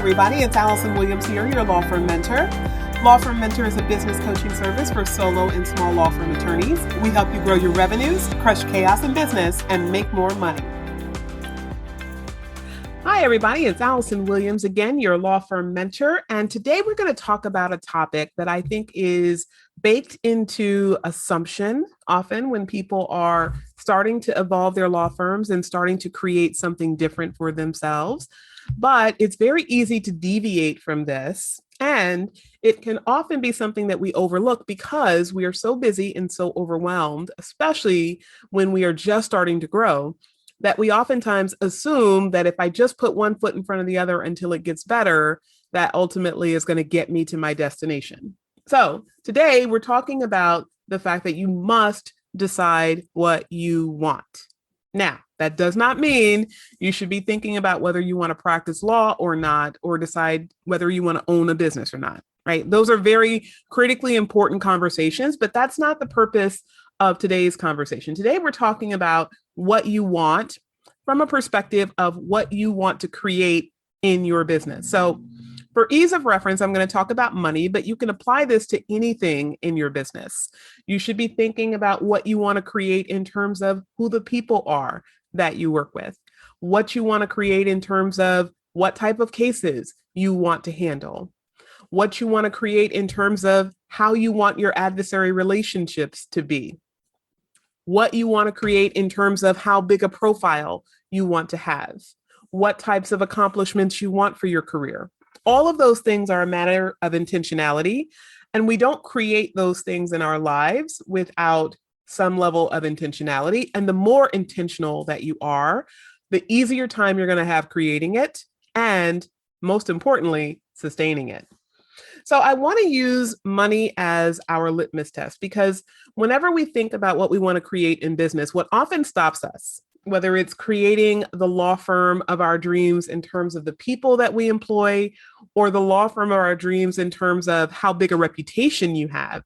everybody. It's Allison Williams here, your law firm mentor. Law Firm Mentor is a business coaching service for solo and small law firm attorneys. We help you grow your revenues, crush chaos in business, and make more money. Hi, everybody. It's Allison Williams again, your law firm mentor. And today we're going to talk about a topic that I think is baked into assumption often when people are starting to evolve their law firms and starting to create something different for themselves. But it's very easy to deviate from this. And it can often be something that we overlook because we are so busy and so overwhelmed, especially when we are just starting to grow, that we oftentimes assume that if I just put one foot in front of the other until it gets better, that ultimately is going to get me to my destination. So today we're talking about the fact that you must decide what you want. Now, that does not mean you should be thinking about whether you want to practice law or not, or decide whether you want to own a business or not, right? Those are very critically important conversations, but that's not the purpose of today's conversation. Today, we're talking about what you want from a perspective of what you want to create in your business. So for ease of reference, I'm going to talk about money, but you can apply this to anything in your business. You should be thinking about what you want to create in terms of who the people are that you work with, what you want to create in terms of what type of cases you want to handle, what you want to create in terms of how you want your adversary relationships to be, what you want to create in terms of how big a profile you want to have, what types of accomplishments you want for your career. All of those things are a matter of intentionality, and we don't create those things in our lives without some level of intentionality. And the more intentional that you are, the easier time you're going to have creating it, and most importantly, sustaining it. So I want to use money as our litmus test, because whenever we think about what we want to create in business, what often stops us, whether it's creating the law firm of our dreams in terms of the people that we employ, or the law firm of our dreams in terms of how big a reputation you have,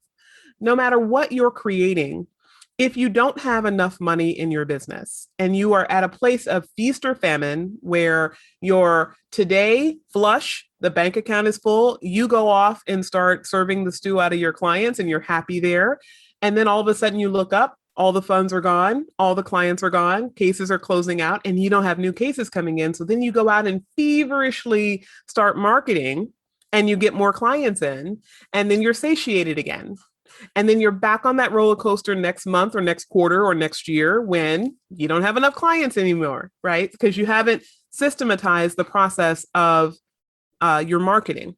no matter what you're creating, if you don't have enough money in your business and you are at a place of feast or famine where you're today flush, the bank account is full, you go off and start serving the stew out of your clients and you're happy there. And then all of a sudden you look up, all the funds are gone, all the clients are gone, cases are closing out, and you don't have new cases coming in. So then you go out and feverishly start marketing and you get more clients in, and then you're satiated again. And then you're back on that roller coaster next month or next quarter or next year when you don't have enough clients anymore, right? Because you haven't systematized the process of your marketing.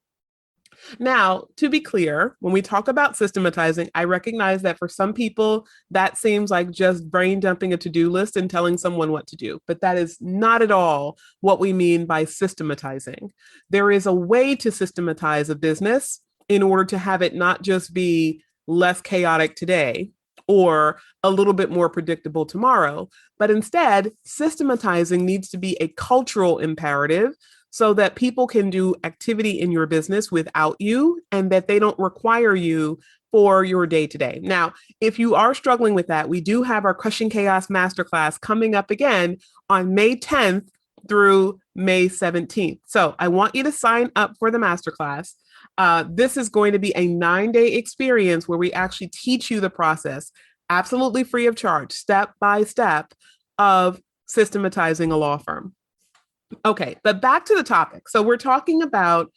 Now, to be clear, when we talk about systematizing, I recognize that for some people, that seems like just brain dumping a to-do list and telling someone what to do. But that is not at all what we mean by systematizing. There is a way to systematize a business in order to have it not just be less chaotic today or a little bit more predictable tomorrow, but instead, systematizing needs to be a cultural imperative so that people can do activity in your business without you and that they don't require you for your day-to-day. Now, if you are struggling with that, we do have our Crushing Chaos Masterclass coming up again on May 10th through May 17th. So I want you to sign up for the masterclass. This is going to be a 9-day experience where we actually teach you the process, absolutely free of charge, step by step, of systematizing a law firm. Okay, but back to the topic. So we're talking about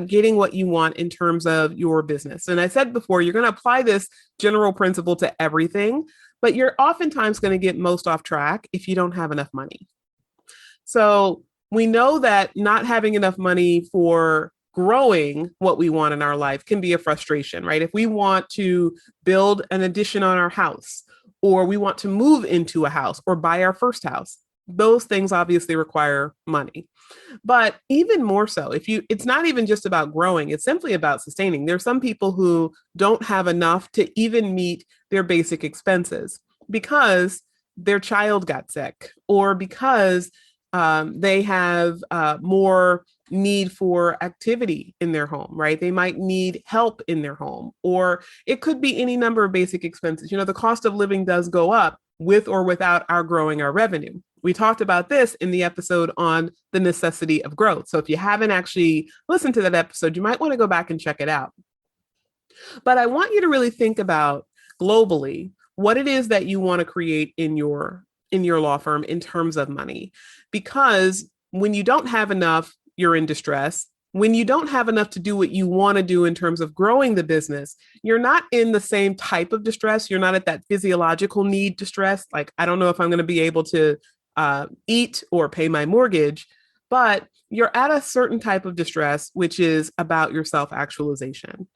getting what you want in terms of your business. And I said before, you're going to apply this general principle to everything, but you're oftentimes going to get most off track if you don't have enough money. So we know that not having enough money for growing what we want in our life can be a frustration, right? If we want to build an addition on our house, or we want to move into a house or buy our first house, those things obviously require money. But even more so, it's not even just about growing, it's simply about sustaining. There's some people who don't have enough to even meet their basic expenses because their child got sick, or because they have more need for activity in their home, right? They might need help in their home, or it could be any number of basic expenses. The cost of living does go up with or without our growing our revenue. We talked about this in the episode on the necessity of growth. So if you haven't actually listened to that episode, you might want to go back and check it out. But I want you to really think about globally what it is that you want to create in your law firm in terms of money. Because when you don't have enough, you're in distress. When you don't have enough to do what you want to do in terms of growing the business, you're not in the same type of distress. You're not at that physiological need distress. Like, I don't know if I'm going to be able to eat or pay my mortgage, but you're at a certain type of distress, which is about your self-actualization.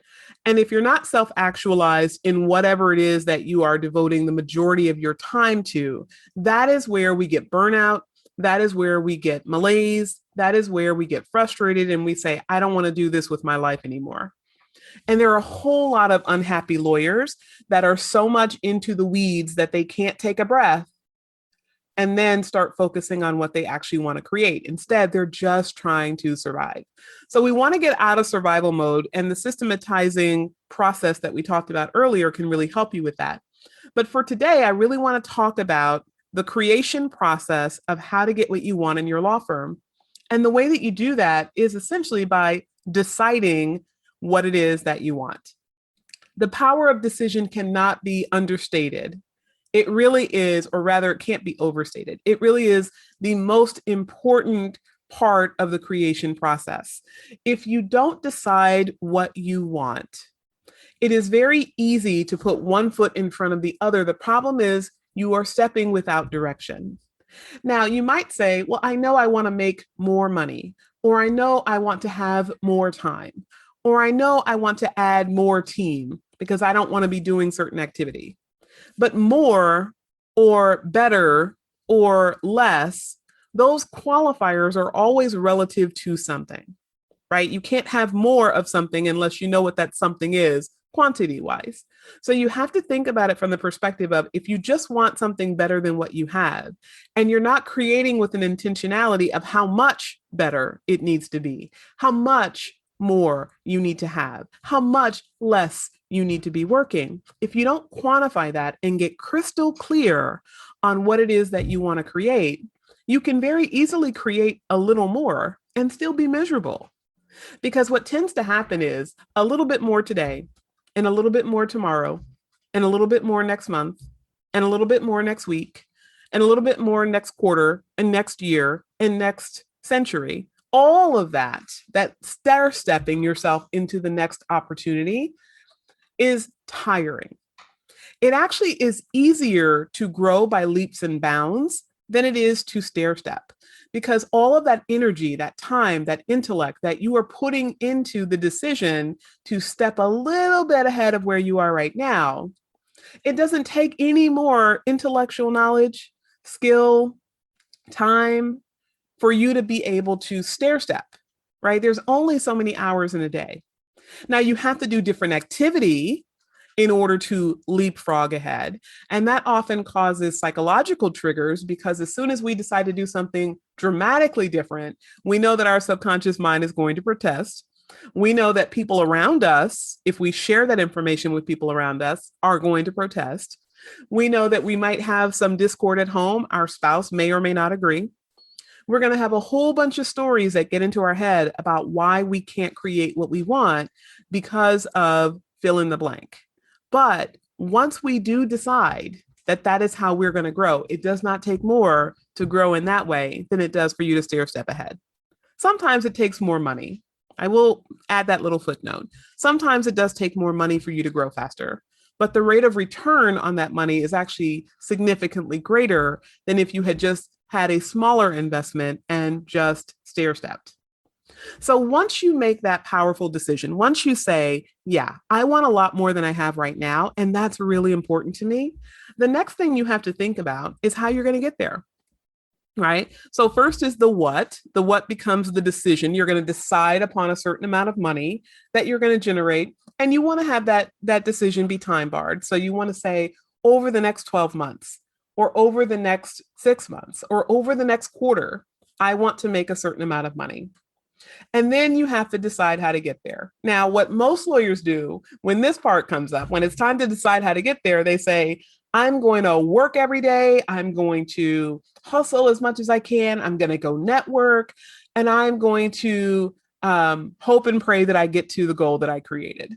And if you're not self-actualized in whatever it is that you are devoting the majority of your time to, that is where we get burnout. That is where we get malaise. That is where we get frustrated and we say, I don't want to do this with my life anymore. And there are a whole lot of unhappy lawyers that are so much into the weeds that they can't take a breath and then start focusing on what they actually want to create. Instead, they're just trying to survive. So we want to get out of survival mode, and the systematizing process that we talked about earlier can really help you with that. But for today, I really want to talk about the creation process of how to get what you want in your law firm. And the way that you do that is essentially by deciding what it is that you want. The power of decision cannot be understated. It really is, or rather, it can't be overstated. It really is the most important part of the creation process. If you don't decide what you want, it is very easy to put one foot in front of the other. The problem is you are stepping without direction. Now, you might say, well, I know I want to make more money, or I know I want to have more time, or I know I want to add more team because I don't want to be doing certain activity. But more or better or less, those qualifiers are always relative to something, right? You can't have more of something unless you know what that something is quantity wise. So you have to think about it from the perspective of if you just want something better than what you have, and you're not creating with an intentionality of how much better it needs to be, how much more you need to have, how much less you need to be working. If you don't quantify that and get crystal clear on what it is that you want to create, you can very easily create a little more and still be miserable. Because what tends to happen is a little bit more today, and a little bit more tomorrow, and a little bit more next month, and a little bit more next week, and a little bit more next quarter, and next year, and next century. All of that stair stepping yourself into the next opportunity is tiring. It actually is easier to grow by leaps and bounds than it is to stair step, because all of that energy, that time, that intellect that you are putting into the decision to step a little bit ahead of where you are right now, it doesn't take any more intellectual knowledge, skill, time for you to be able to stair step, right? There's only so many hours in a day. Now you have to do different activity in order to leapfrog ahead. And that often causes psychological triggers because as soon as we decide to do something dramatically different, we know that our subconscious mind is going to protest. We know that people around us, if we share that information with people around us, are going to protest. We know that we might have some discord at home. Our spouse may or may not agree. We're going to have a whole bunch of stories that get into our head about why we can't create what we want because of fill in the blank. But once we do decide that that is how we're going to grow, it does not take more to grow in that way than it does for you to stair step ahead. Sometimes it takes more money. I will add that little footnote. Sometimes it does take more money for you to grow faster, but the rate of return on that money is actually significantly greater than if you had just had a smaller investment and just stair stepped. So once you make that powerful decision, once you say, yeah, I want a lot more than I have right now, and that's really important to me, the next thing you have to think about is how you're going to get there. Right? So first is the what. The what becomes the decision. You're going to decide upon a certain amount of money that you're going to generate, and you want to have that decision be time barred. So you want to say over the next 12 months, or over the next 6 months, or over the next quarter, I want to make a certain amount of money. And then you have to decide how to get there. Now, what most lawyers do when this part comes up, when it's time to decide how to get there, they say, I'm going to work every day. I'm going to hustle as much as I can. I'm going to go network, and I'm going to hope and pray that I get to the goal that I created.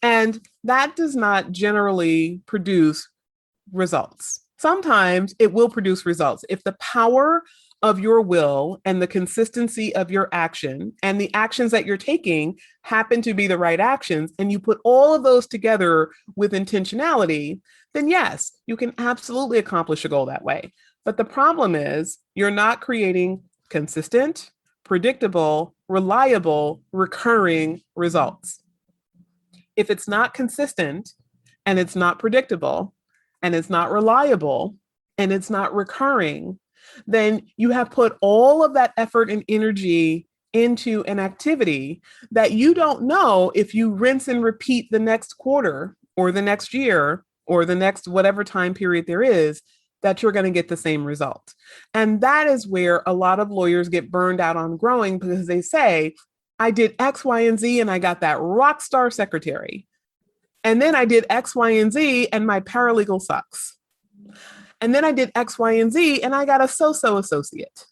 And that does not generally produce results. Sometimes it will produce results. If the power of your will and the consistency of your action and the actions that you're taking happen to be the right actions, and you put all of those together with intentionality, then yes, you can absolutely accomplish a goal that way. But the problem is you're not creating consistent, predictable, reliable, recurring results. If it's not consistent and it's not predictable and it's not reliable and it's not recurring, then you have put all of that effort and energy into an activity that you don't know if you rinse and repeat the next quarter or the next year or the next whatever time period there is, that you're going to get the same result. And that is where a lot of lawyers get burned out on growing, because they say, I did X, Y, and Z, and I got that rock star secretary. And then I did X, Y, and Z, and my paralegal sucks. And then I did X, Y, and Z, and I got a so-so associate.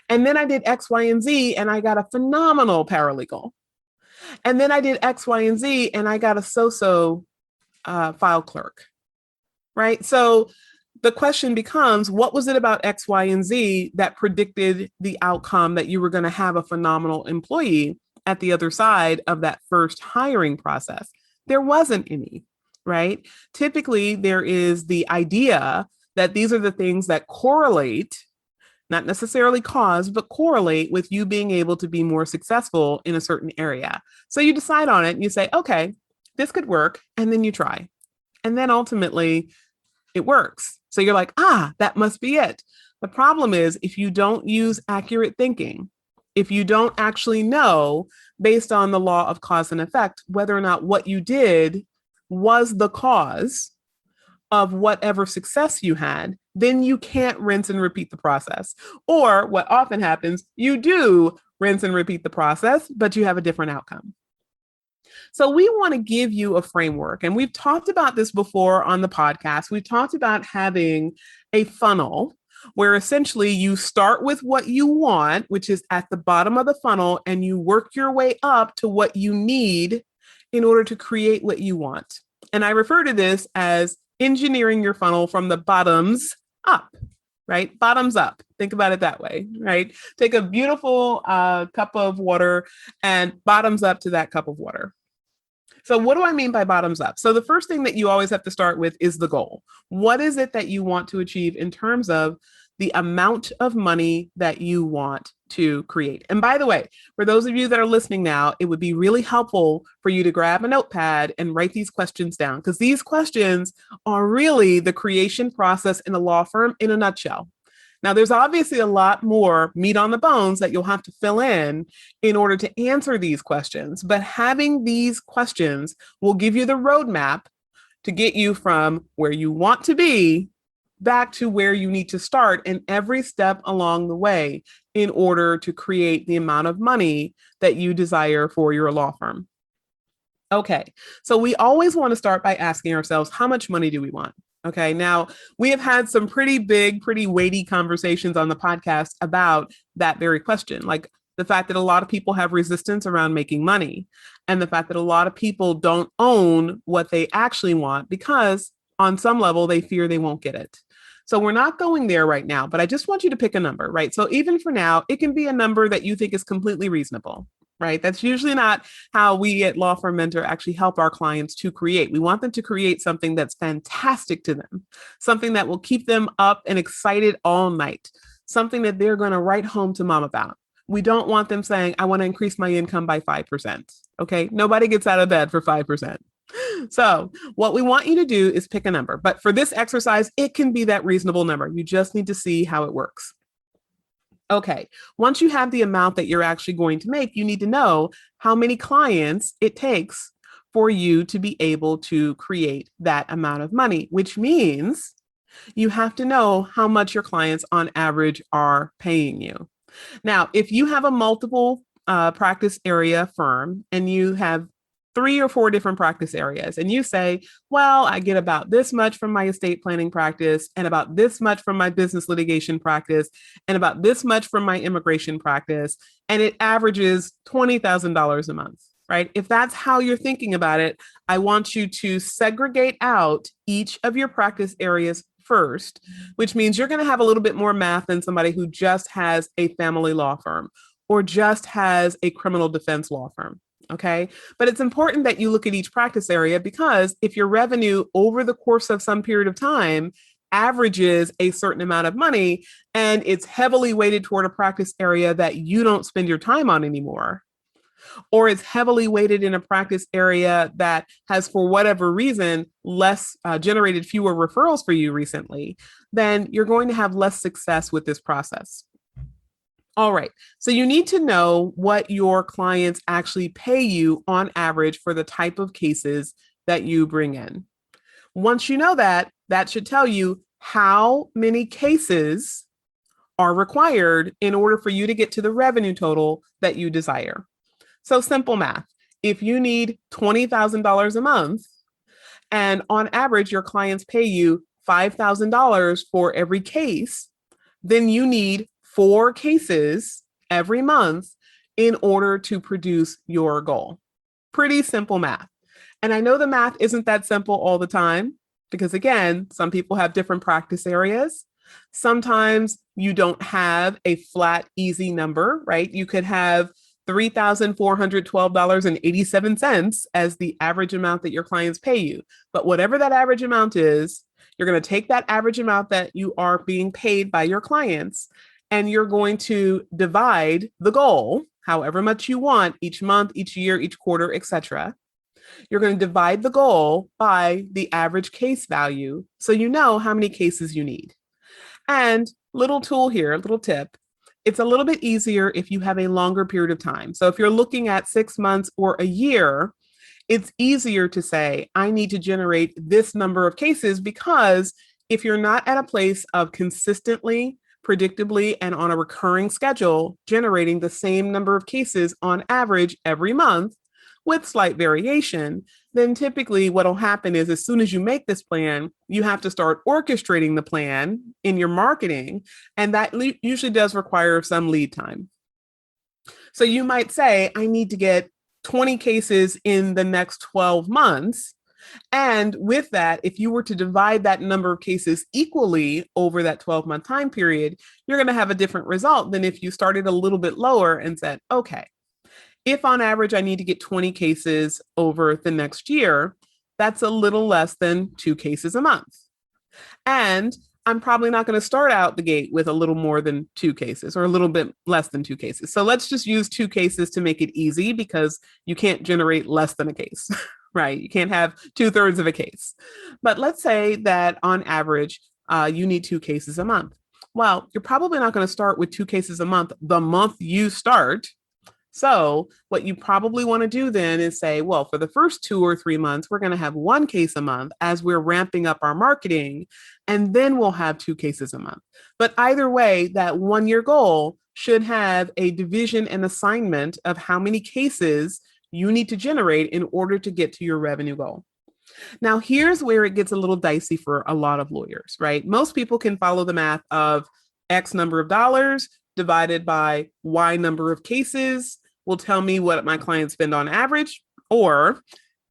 And then I did X, Y, and Z, and I got a phenomenal paralegal. And then I did X, Y, and Z, and I got a so-so file clerk, right? So the question becomes, what was it about X, Y, and Z that predicted the outcome that you were going to have a phenomenal employee at the other side of that first hiring process? There wasn't any, right? Typically, there is the idea that these are the things that correlate, not necessarily cause, but correlate with you being able to be more successful in a certain area. So you decide on it and you say, okay, this could work. And then you try. And then ultimately it works. So you're like, that must be it. The problem is, if you don't use accurate thinking, if you don't actually know based on the law of cause and effect, whether or not what you did was the cause of whatever success you had, then you can't rinse and repeat the process. Or what often happens, you do rinse and repeat the process, but you have a different outcome. So we want to give you a framework. And we've talked about this before on the podcast. We've talked about having a funnel where essentially you start with what you want, which is at the bottom of the funnel, and you work your way up to what you need in order to create what you want. And I refer to this as engineering your funnel from the bottoms up, right? Bottoms up. Think about it that way, right? Take a beautiful cup of water and bottoms up to that cup of water. So what do I mean by bottoms up? So the first thing that you always have to start with is the goal. What is it that you want to achieve in terms of the amount of money that you want to create? And by the way, for those of you that are listening now, it would be really helpful for you to grab a notepad and write these questions down, because these questions are really the creation process in a law firm in a nutshell. Now, there's obviously a lot more meat on the bones that you'll have to fill in order to answer these questions. But having these questions will give you the roadmap to get you from where you want to be back to where you need to start, and every step along the way in order to create the amount of money that you desire for your law firm. Okay, so we always want to start by asking ourselves, how much money do we want? Okay, now we have had some pretty big, pretty weighty conversations on the podcast about that very question, like the fact that a lot of people have resistance around making money, and the fact that a lot of people don't own what they actually want because on some level they fear they won't get it. So we're not going there right now, but I just want you to pick a number, right? So even for now, it can be a number that you think is completely reasonable. Right? That's usually not how we at Law Firm Mentor actually help our clients to create. We want them to create something that's fantastic to them, something that will keep them up and excited all night, something that they're going to write home to mom about. We don't want them saying, I want to increase my income by 5%. Okay. Nobody gets out of bed for 5%. So what we want you to do is pick a number. But for this exercise, it can be that reasonable number. You just need to see how it works. Okay, once you have the amount that you're actually going to make, you need to know how many clients it takes for you to be able to create that amount of money, which means you have to know how much your clients on average are paying you. Now, if you have a multiple practice area firm and you have three or four different practice areas, and you say, well, I get about this much from my estate planning practice, and about this much from my business litigation practice, and about this much from my immigration practice, and it averages $20,000 a month, right? If that's how you're thinking about it, I want you to segregate out each of your practice areas first, which means you're going to have a little bit more math than somebody who just has a family law firm or just has a criminal defense law firm. Okay. But it's important that you look at each practice area, because if your revenue over the course of some period of time averages a certain amount of money and it's heavily weighted toward a practice area that you don't spend your time on anymore, or it's heavily weighted in a practice area that has, for whatever reason, less generated fewer referrals for you recently, then you're going to have less success with this process. All right. So you need to know what your clients actually pay you on average for the type of cases that you bring in. Once you know that, that should tell you how many cases are required in order for you to get to the revenue total that you desire. So simple math. If you need $20,000 a month, and on average, your clients pay you $5,000 for every case, then you need 4 cases every month in order to produce your goal. Pretty simple math. And I know the math isn't that simple all the time, because again, some people have different practice areas. Sometimes you don't have a flat, easy number, right? You could have $3,412.87 as the average amount that your clients pay you. But whatever that average amount is, you're going to take that average amount that you are being paid by your clients, and you're going to divide the goal, however much you want, each month, each year, each quarter, etc. You're going to divide the goal by the average case value, so you know how many cases you need. And little tool here, little tip, it's a little bit easier if you have a longer period of time. So if you're looking at 6 months or a year, it's easier to say, I need to generate this number of cases, because if you're not at a place of consistently, predictably, and on a recurring schedule, generating the same number of cases on average every month with slight variation, then typically what will happen is, as soon as you make this plan, you have to start orchestrating the plan in your marketing. And that usually does require some lead time. So you might say, I need to get 20 cases in the next 12 months. And with that, if you were to divide that number of cases equally over that 12-month time period, you're going to have a different result than if you started a little bit lower and said, okay, if on average I need to get 20 cases over the next year, that's a little less than 2 cases a month. And I'm probably not going to start out the gate with a little more than 2 cases or a little bit less than 2 cases. So let's just use 2 cases to make it easy, because you can't generate less than a case, right? You can't have 2/3 of a case. But let's say that on average, you need 2 cases a month. Well, you're probably not going to start with 2 cases a month the month you start. So what you probably want to do then is say, well, for the first 2 or 3 months, we're going to have 1 case a month as we're ramping up our marketing, and then we'll have 2 cases a month. But either way, that 1-year goal should have a division and assignment of how many cases you need to generate in order to get to your revenue goal. Now, here's where it gets a little dicey for a lot of lawyers, right? Most people can follow the math of X number of dollars divided by Y number of cases will tell me what my clients spend on average, or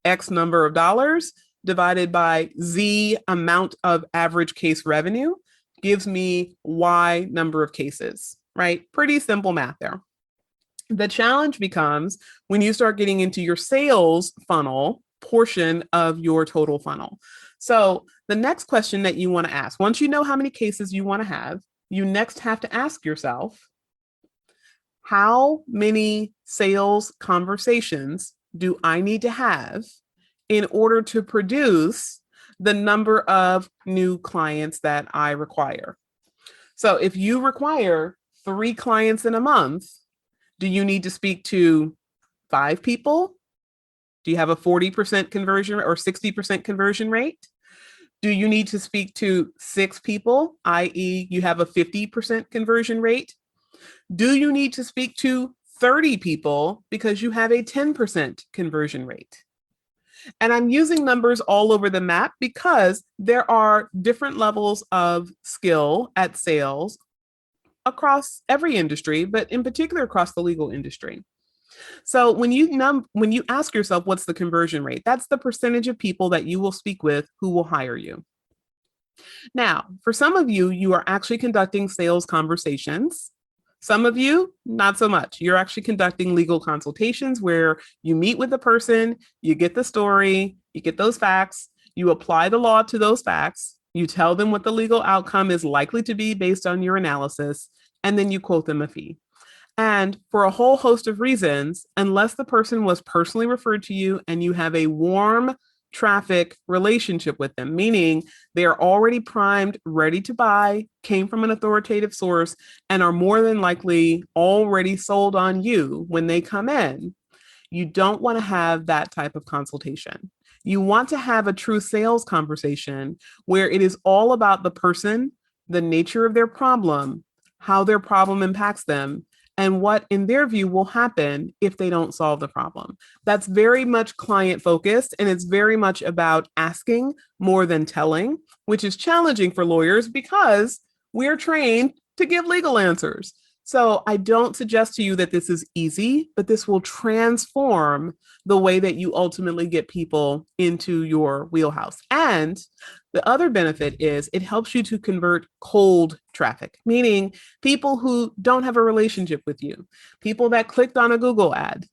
X number of dollars divided by Z amount of average case revenue gives me Y number of cases, right? Pretty simple math there. The challenge becomes when you start getting into your sales funnel portion of your total funnel. So the next question that you want to ask, once you know how many cases you want to have, you next have to ask yourself, how many sales conversations do I need to have in order to produce the number of new clients that I require? So if you require 3 clients in a month, do you need to speak to 5 people? Do you have a 40% conversion or 60% conversion rate? Do you need to speak to 6 people, i.e. you have a 50% conversion rate? Do you need to speak to 30 people because you have a 10% conversion rate? And I'm using numbers all over the map because there are different levels of skill at sales across every industry, but in particular across the legal industry. So when you ask yourself what's the conversion rate, that's the percentage of people that you will speak with who will hire you. Now, for some of you, you are actually conducting sales conversations. Some of you, not so much. You're actually conducting legal consultations where you meet with the person, you get the story, you get those facts, you apply the law to those facts, you tell them what the legal outcome is likely to be based on your analysis, and then you quote them a fee. And for a whole host of reasons, unless the person was personally referred to you and you have a warm traffic relationship with them, meaning they're already primed, ready to buy, came from an authoritative source, and are more than likely already sold on you when they come in, you don't want to have that type of consultation. You want to have a true sales conversation where it is all about the person, the nature of their problem, how their problem impacts them, and what, in their view, will happen if they don't solve the problem. That's very much client focused, and it's very much about asking more than telling, which is challenging for lawyers because we're trained to give legal answers. So I don't suggest to you that this is easy, but this will transform the way that you ultimately get people into your wheelhouse. And the other benefit is it helps you to convert cold traffic, meaning people who don't have a relationship with you, people that clicked on a Google ad,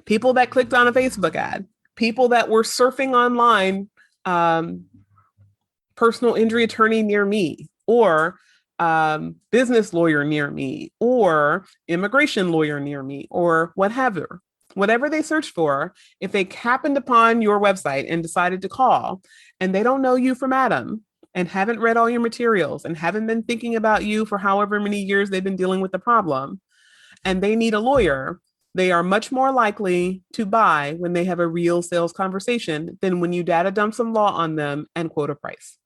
people that clicked on a Facebook ad, people that were surfing online, personal injury attorney near me, or business lawyer near me, or immigration lawyer near me, or whatever they searched for. If they happened upon your website and decided to call, and they don't know you from Adam, and haven't read all your materials, and haven't been thinking about you for however many years they've been dealing with the problem, and they need a lawyer, they are much more likely to buy when they have a real sales conversation than when you data dump some law on them and quote a price.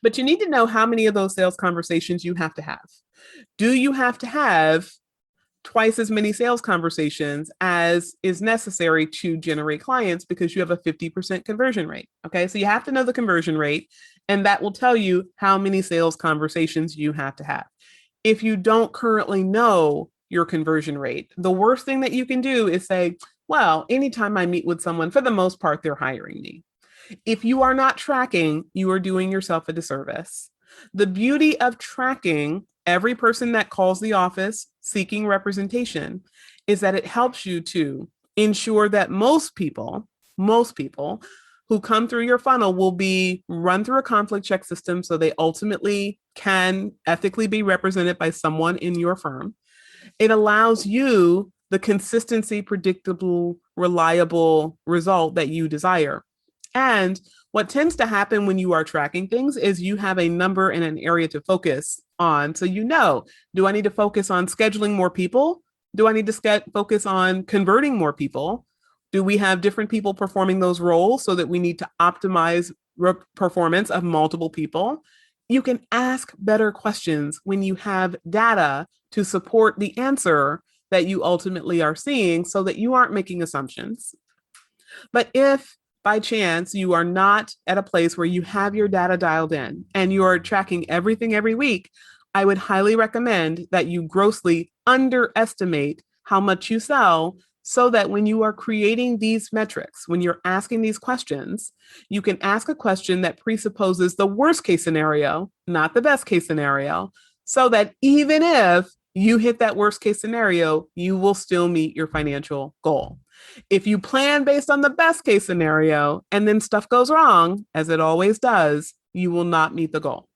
But you need to know how many of those sales conversations you have to have. Do you have to have twice as many sales conversations as is necessary to generate clients because you have a 50% conversion rate? Okay, so you have to know the conversion rate, and that will tell you how many sales conversations you have to have. If you don't currently know your conversion rate, the worst thing that you can do is say, well, anytime I meet with someone, for the most part, they're hiring me. If you are not tracking, you are doing yourself a disservice. The beauty of tracking every person that calls the office seeking representation is that it helps you to ensure that most people who come through your funnel will be run through a conflict check system so they ultimately can ethically be represented by someone in your firm. It allows you the consistency, predictable, reliable result that you desire. And what tends to happen when you are tracking things is you have a number and an area to focus on. So do I need to focus on scheduling more people? Do I need to focus on converting more people? Do we have different people performing those roles so that we need to optimize performance of multiple people? You can ask better questions when you have data to support the answer that you ultimately are seeing so that you aren't making assumptions. But if by chance you are not at a place where you have your data dialed in and you're tracking everything every week, I would highly recommend that you grossly underestimate how much you sell so that when you are creating these metrics, when you're asking these questions, you can ask a question that presupposes the worst case scenario, not the best case scenario, so that even if you hit that worst case scenario, you will still meet your financial goal. If you plan based on the best case scenario and then stuff goes wrong, as it always does, you will not meet the goal.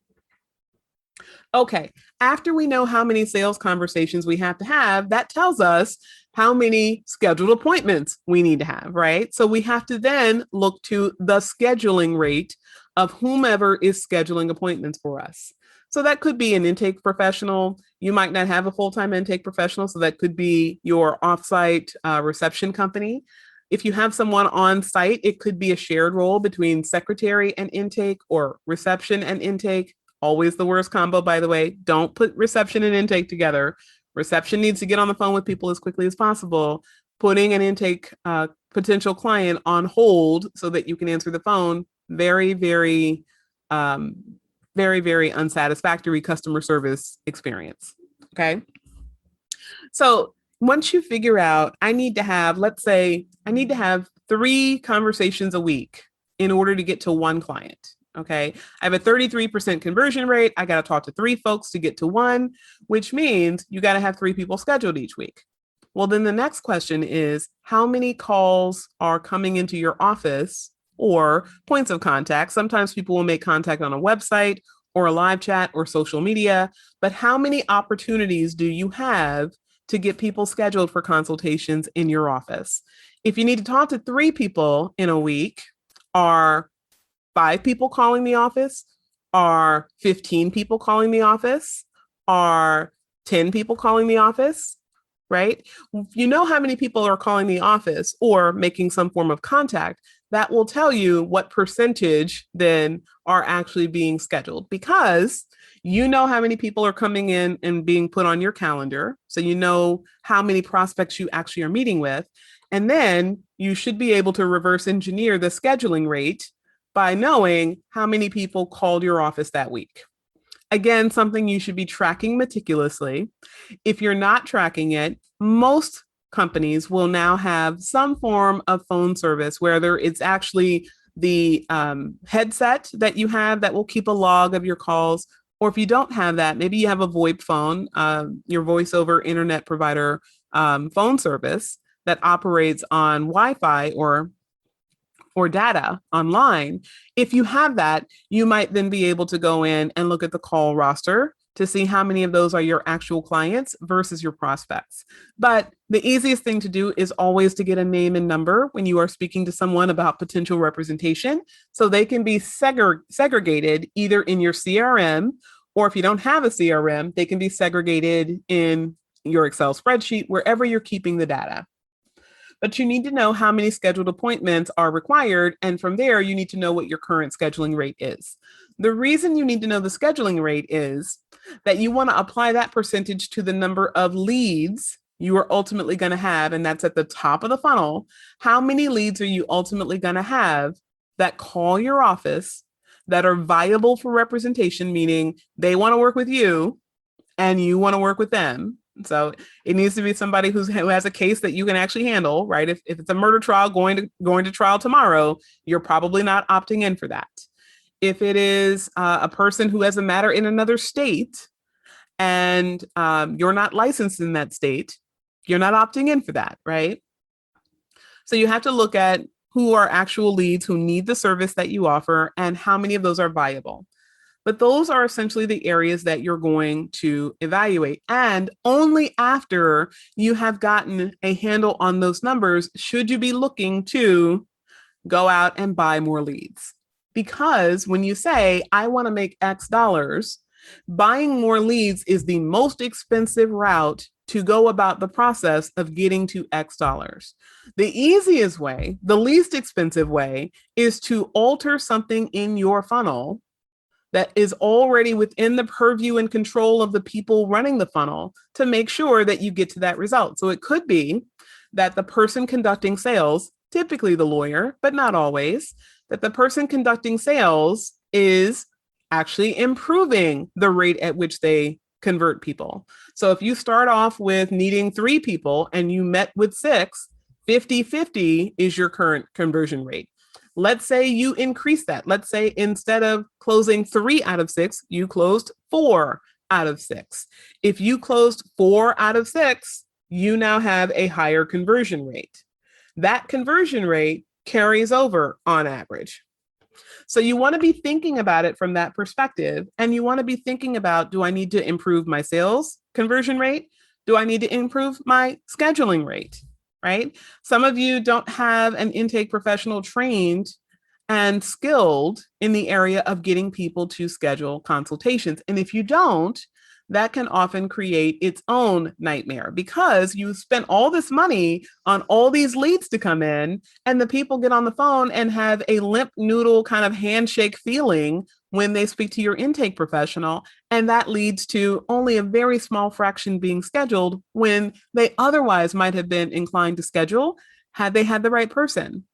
Okay, after we know how many sales conversations we have to have, that tells us how many scheduled appointments we need to have, right? So we have to then look to the scheduling rate of whomever is scheduling appointments for us. So that could be an intake professional. You might not have a full-time intake professional, so that could be your offsite reception company. If you have someone on site, it could be a shared role between secretary and intake or reception and intake. Always the worst combo, by the way. Don't put reception and intake together. Reception needs to get on the phone with people as quickly as possible. Putting an intake potential client on hold so that you can answer the phone. Very, very, um, very unsatisfactory customer service experience. Okay. So once you figure out, I need to have, let's say, I need to have 3 conversations a week in order to get to one client. Okay. I have a 33% conversion rate. I got to talk to 3 folks to get to one, which means you got to have 3 people scheduled each week. Well, then the next question is how many calls are coming into your office or points of contact? Sometimes people will make contact on a website or a live chat or social media, but how many opportunities do you have to get people scheduled for consultations in your office? If you need to talk to 3 people in a week, are 5 people calling the office? Are 15 people calling the office? Are 10 people calling the office? Right? You know how many people are calling the office or making some form of contact. That will tell you what percentage then are actually being scheduled because you know how many people are coming in and being put on your calendar. So you know how many prospects you actually are meeting with. And then you should be able to reverse engineer the scheduling rate by knowing how many people called your office that week. Again, something you should be tracking meticulously. If you're not tracking it, most companies will now have some form of phone service, whether it's actually the headset that you have that will keep a log of your calls, or if you don't have that, maybe you have a VoIP phone, your voice over internet provider phone service that operates on Wi-Fi or data online. If you have that, you might then be able to go in and look at the call roster to see how many of those are your actual clients versus your prospects. But the easiest thing to do is always to get a name and number when you are speaking to someone about potential representation so they can be segregated either in your CRM, or if you don't have a CRM, they can be segregated in your Excel spreadsheet, wherever you're keeping the data. But you need to know how many scheduled appointments are required. And from there, you need to know what your current scheduling rate is. The reason you need to know the scheduling rate is that you want to apply that percentage to the number of leads you are ultimately going to have. And that's at the top of the funnel. How many leads are you ultimately going to have that call your office that are viable for representation, meaning they want to work with you and you want to work with them? So it needs to be somebody who has a case that you can actually handle, right? If it's a murder trial going to trial tomorrow, you're probably not opting in for that. If it is a person who has a matter in another state and you're not licensed in that state, you're not opting in for that, right? So you have to look at who are actual leads who need the service that you offer and how many of those are viable. But those are essentially the areas that you're going to evaluate. And only after you have gotten a handle on those numbers should you be looking to go out and buy more leads. Because when you say, I want to make X dollars, buying more leads is the most expensive route to go about the process of getting to X dollars. The easiest way, the least expensive way, is to alter something in your funnel that is already within the purview and control of the people running the funnel to make sure that you get to that result. So it could be that the person conducting sales, typically the lawyer, but not always, that the person conducting sales is actually improving the rate at which they convert people. So if you start off with needing 3 people and you met with 6, 50-50 is your current conversion rate. Let's say you increase that. Let's say instead of closing 3 out of 6, you closed 4 out of 6. If you closed 4 out of 6, you now have a higher conversion rate. That conversion rate carries over on average. So you want to be thinking about it from that perspective. And you want to be thinking about, do I need to improve my sales conversion rate? Do I need to improve my scheduling rate? Right? Some of you don't have an intake professional trained and skilled in the area of getting people to schedule consultations. And if you don't, that can often create its own nightmare because you spent all this money on all these leads to come in, and the people get on the phone and have a limp noodle kind of handshake feeling when they speak to your intake professional. And that leads to only a very small fraction being scheduled when they otherwise might have been inclined to schedule. Had they had the right person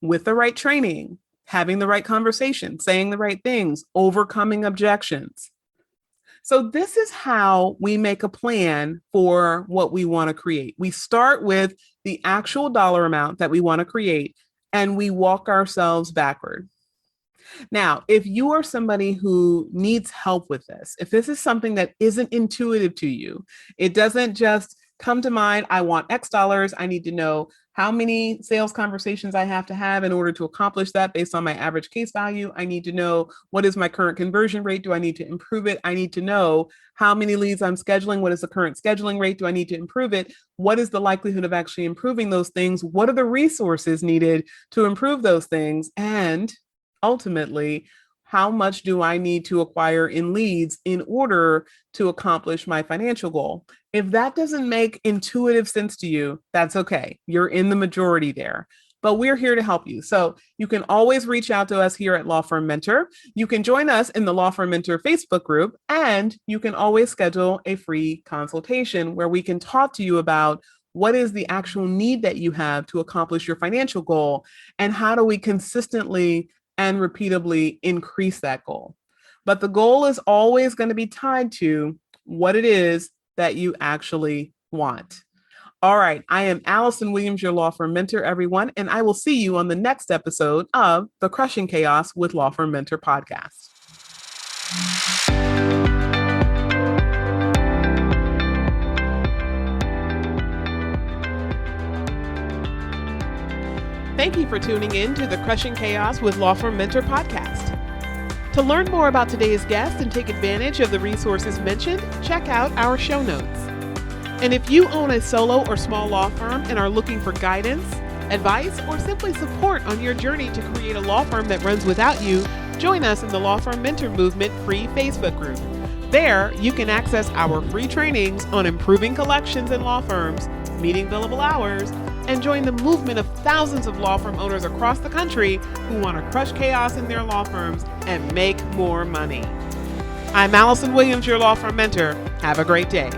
with the right training, having the right conversation, saying the right things, overcoming objections? So, this is how we make a plan for what we want to create. We start with the actual dollar amount that we want to create, and we walk ourselves backward. Now, if you are somebody who needs help with this, if this is something that isn't intuitive to you, it doesn't just come to mind, I want X dollars. I need to know how many sales conversations I have to have in order to accomplish that based on my average case value. I need to know what is my current conversion rate. Do I need to improve it? I need to know how many leads I'm scheduling. What is the current scheduling rate? Do I need to improve it? What is the likelihood of actually improving those things? What are the resources needed to improve those things? And ultimately, how much do I need to acquire in leads in order to accomplish my financial goal? If that doesn't make intuitive sense to you, that's okay. You're in the majority there. But we're here to help you. So you can always reach out to us here at Law Firm Mentor. You can join us in the Law Firm Mentor Facebook group, and you can always schedule a free consultation where we can talk to you about what is the actual need that you have to accomplish your financial goal, and how do we consistently and repeatably increase that goal. But the goal is always going to be tied to what it is that you actually want. All right. I am Allison Williams, your law firm mentor, everyone, and I will see you on the next episode of the Crushing Chaos with Law Firm Mentor podcast. Thank you for tuning in to the Crushing Chaos with Law Firm Mentor podcast. To learn more about today's guest and take advantage of the resources mentioned, check out our show notes. And if you own a solo or small law firm and are looking for guidance, advice, or simply support on your journey to create a law firm that runs without you, join us in the Law Firm Mentor Movement free Facebook group. There, you can access our free trainings on improving collections in law firms, meeting billable hours, and join the movement of thousands of law firm owners across the country who want to crush chaos in their law firms and make more money. I'm Allison Williams, your law firm mentor. Have a great day.